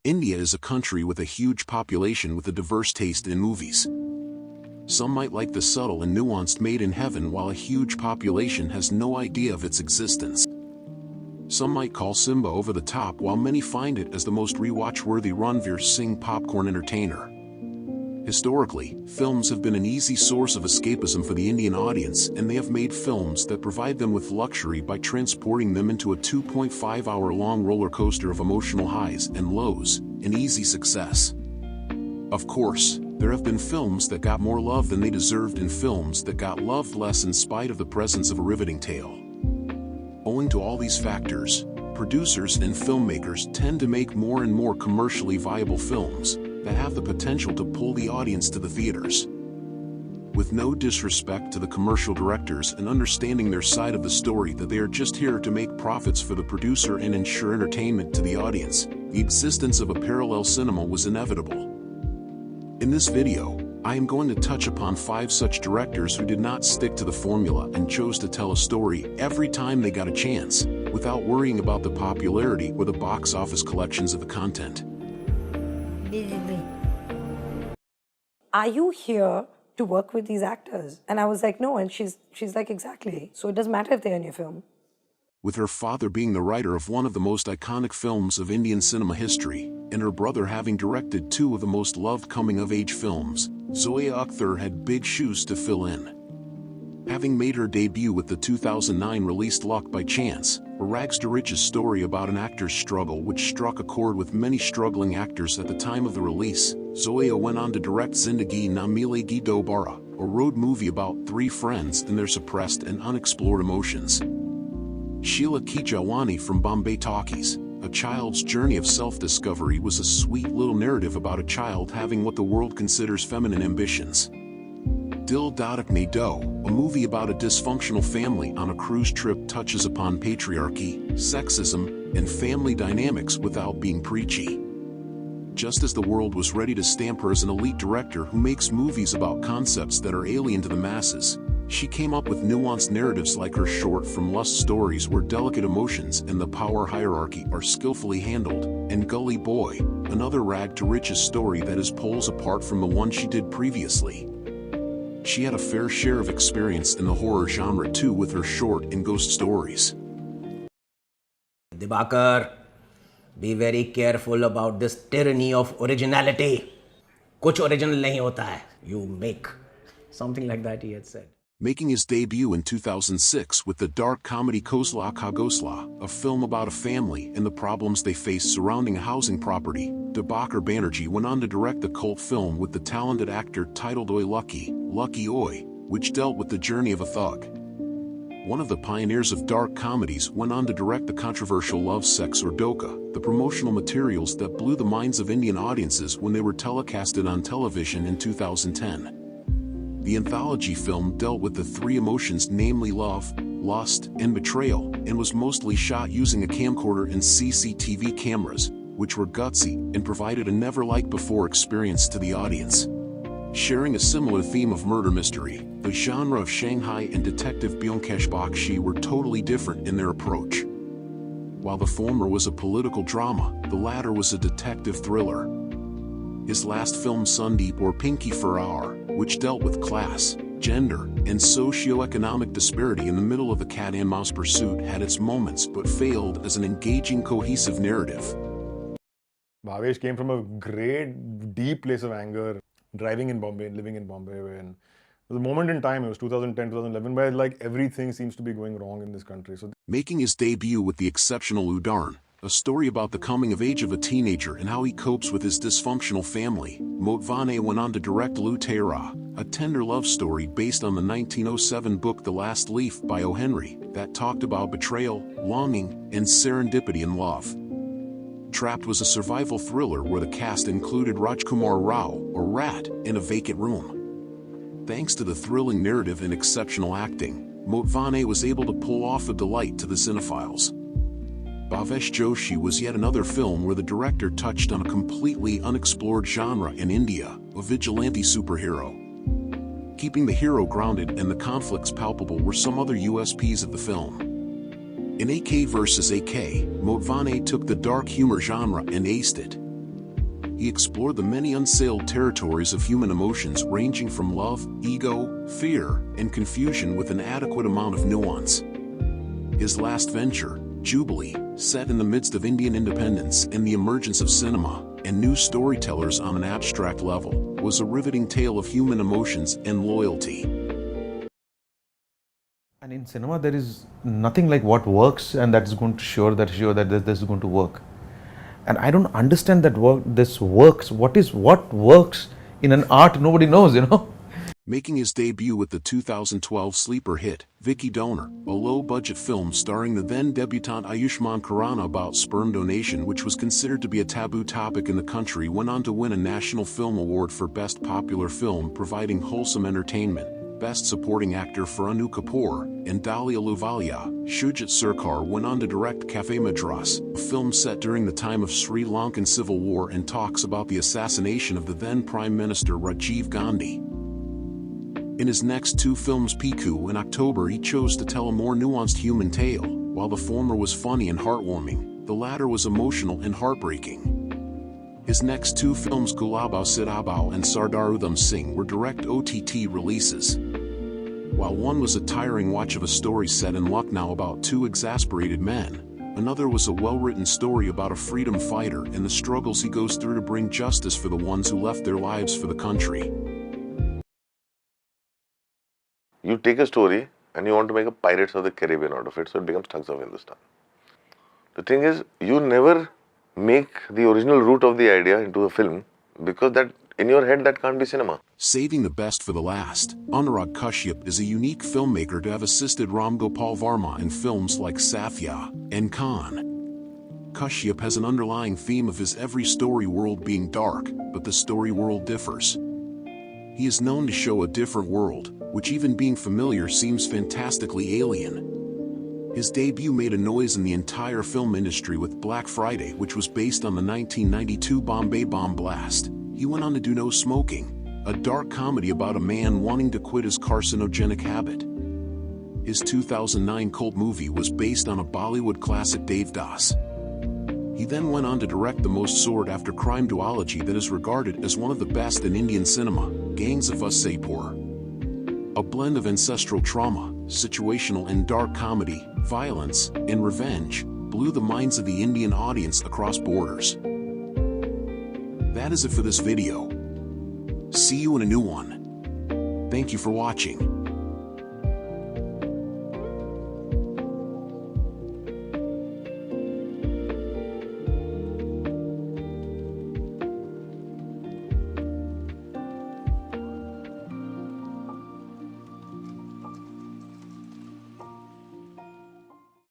India is a country with a huge population with a diverse taste in movies. Some might like the subtle and nuanced Made in Heaven, while a huge population has no idea of its existence. Some might call Simba over the top, while many find it as the most rewatch-worthy Ranveer Singh popcorn entertainer. Historically, films have been an easy source of escapism for the Indian audience, and they have made films that provide them with luxury by transporting them into a 2.5-hour-long roller coaster of emotional highs and lows, an easy success. Of course, there have been films that got more love than they deserved and films that got loved less in spite of the presence of a riveting tale. Owing to all these factors, producers and filmmakers tend to make more and more commercially viable films that have the potential to pull the audience to the theaters. With no disrespect to the commercial directors and understanding their side of the story that they are just here to make profits for the producer and ensure entertainment to the audience, the existence of a parallel cinema was inevitable. In this video, I am going to touch upon 5 such directors who did not stick to the formula and chose to tell a story every time they got a chance, without worrying about the popularity or the box office collections of the content. Are you here to work with these actors? And I was like, no. And she's like, exactly. So it doesn't matter if they're in your film. With her father being the writer of one of the most iconic films of Indian cinema history, and her brother having directed 2 of the most loved coming-of-age films, Zoya Akhtar had big shoes to fill in. Having made her debut with the 2009 released Luck by Chance, a rags to riches story about an actor's struggle which struck a chord with many struggling actors at the time of the release, Zoya went on to direct Zindagi Na Milegi Dobara, a road movie about 3 friends and their suppressed and unexplored emotions. Sheila Ki Jawani from Bombay Talkies, A Child's Journey of Self-Discovery, was a sweet little narrative about a child having what the world considers feminine ambitions. Dil Dhadakne Do, a movie about a dysfunctional family on a cruise trip, touches upon patriarchy, sexism, and family dynamics without being preachy. Just as the world was ready to stamp her as an elite director who makes movies about concepts that are alien to the masses, she came up with nuanced narratives like her short From Lust stories, where delicate emotions and the power hierarchy are skillfully handled, and Gully Boy, another rag-to-riches story that is poles apart from the one she did previously. She had a fair share of experience in the horror genre too with her short and ghost stories. Dibakar, be very careful about this tyranny of originality. Kuch original nahi hota hai, you make. Something like that he had said. Making his debut in 2006 with the dark comedy Khosla Ka Ghosla, a film about a family and the problems they face surrounding a housing property, Dibakar Banerjee went on to direct the cult film with the talented actor titled Oi Lucky, Lucky Oi, which dealt with the journey of a thug. One of the pioneers of dark comedies went on to direct the controversial Love, Sex or Dhoka, the promotional materials that blew the minds of Indian audiences when they were telecasted on television in 2010. The anthology film dealt with the 3 emotions, namely love, lust, and betrayal, and was mostly shot using a camcorder and CCTV cameras, which were gutsy and provided a never-like-before experience to the audience. Sharing a similar theme of murder mystery, the genre of Shanghai and Detective Byungkesh Bakshi were totally different in their approach. While the former was a political drama, the latter was a detective thriller. His last film, Sundeep or Pinky Farrar, which dealt with class, gender, and socio-economic disparity in the middle of a cat and mouse pursuit, had its moments but failed as an engaging, cohesive narrative. Bhavesh came from a great, deep place of anger, driving in Bombay and living in Bombay. And there was a moment in time, it was 2010, 2011, where like everything seems to be going wrong in this country. So, making his debut with the exceptional Udaran, a story about the coming of age of a teenager and how he copes with his dysfunctional family, Motvane went on to direct Lutera, a tender love story based on the 1907 book The Last Leaf by O. Henry, that talked about betrayal, longing, and serendipity in love. Trapped was a survival thriller where the cast included Rajkumar Rao, or Rat, in a vacant room. Thanks to the thrilling narrative and exceptional acting, Motvane was able to pull off a delight to the cinephiles. Bhavesh Joshi was yet another film where the director touched on a completely unexplored genre in India, a vigilante superhero. Keeping the hero grounded and the conflicts palpable were some other USPs of the film. In AK vs. AK, Motvane took the dark humor genre and aced it. he explored the many unsailed territories of human emotions ranging from love, ego, fear, and confusion with an adequate amount of nuance. His last venture, Jubilee, set in the midst of Indian independence and the emergence of cinema and new storytellers on an abstract level, was a riveting tale of human emotions and loyalty. And in cinema, there is nothing like what works and that is going to show that this is going to work. And I don't understand that this works. What works in an art nobody knows, Making his debut with the 2012 sleeper hit, Vicky Donor, a low-budget film starring the then-debutant Ayushmann Khurrana about sperm donation, which was considered to be a taboo topic in the country, went on to win a National Film Award for Best Popular Film, providing wholesome entertainment. Best Supporting Actor for Anu Kapoor and Dalia Luvalia. Shujit Sircar went on to direct Cafe Madras, a film set during the time of Sri Lankan Civil War and talks about the assassination of the then Prime Minister Rajiv Gandhi. In his next two films, Piku in October, he chose to tell a more nuanced human tale. While the former was funny and heartwarming, the latter was emotional and heartbreaking. His next two films, Gulabao Sidabao and Sardar Udham Singh, were direct OTT releases. While one was a tiring watch of a story set in Lucknow about two exasperated men, another was a well-written story about a freedom fighter and the struggles he goes through to bring justice for the ones who left their lives for the country. You take a story and you want to make a Pirates of the Caribbean out of it, so it becomes Thugs of Hindustan. The thing is, you never make the original root of the idea into a film, because that in your head that can't be cinema. Saving the best for the last, Anurag Kashyap is a unique filmmaker to have assisted Ram Gopal Varma in films like Sathya and Khan. Kashyap has an underlying theme of his every story world being dark, but the story world differs. He is known to show a different world, which even being familiar seems fantastically alien. His debut made a noise in the entire film industry with Black Friday, which was based on the 1992 Bombay bomb blast. He went on to do No Smoking, a dark comedy about a man wanting to quit his carcinogenic habit. His 2009 cult movie was based on a Bollywood classic Devdas. He then went on to direct the most sought-after crime duology that is regarded as one of the best in Indian cinema, Gangs of Wasseypur. A blend of ancestral trauma, situational and dark comedy, violence, and revenge, blew the minds of the Indian audience across borders. That is it for this video. See you in a new one. Thank you for watching.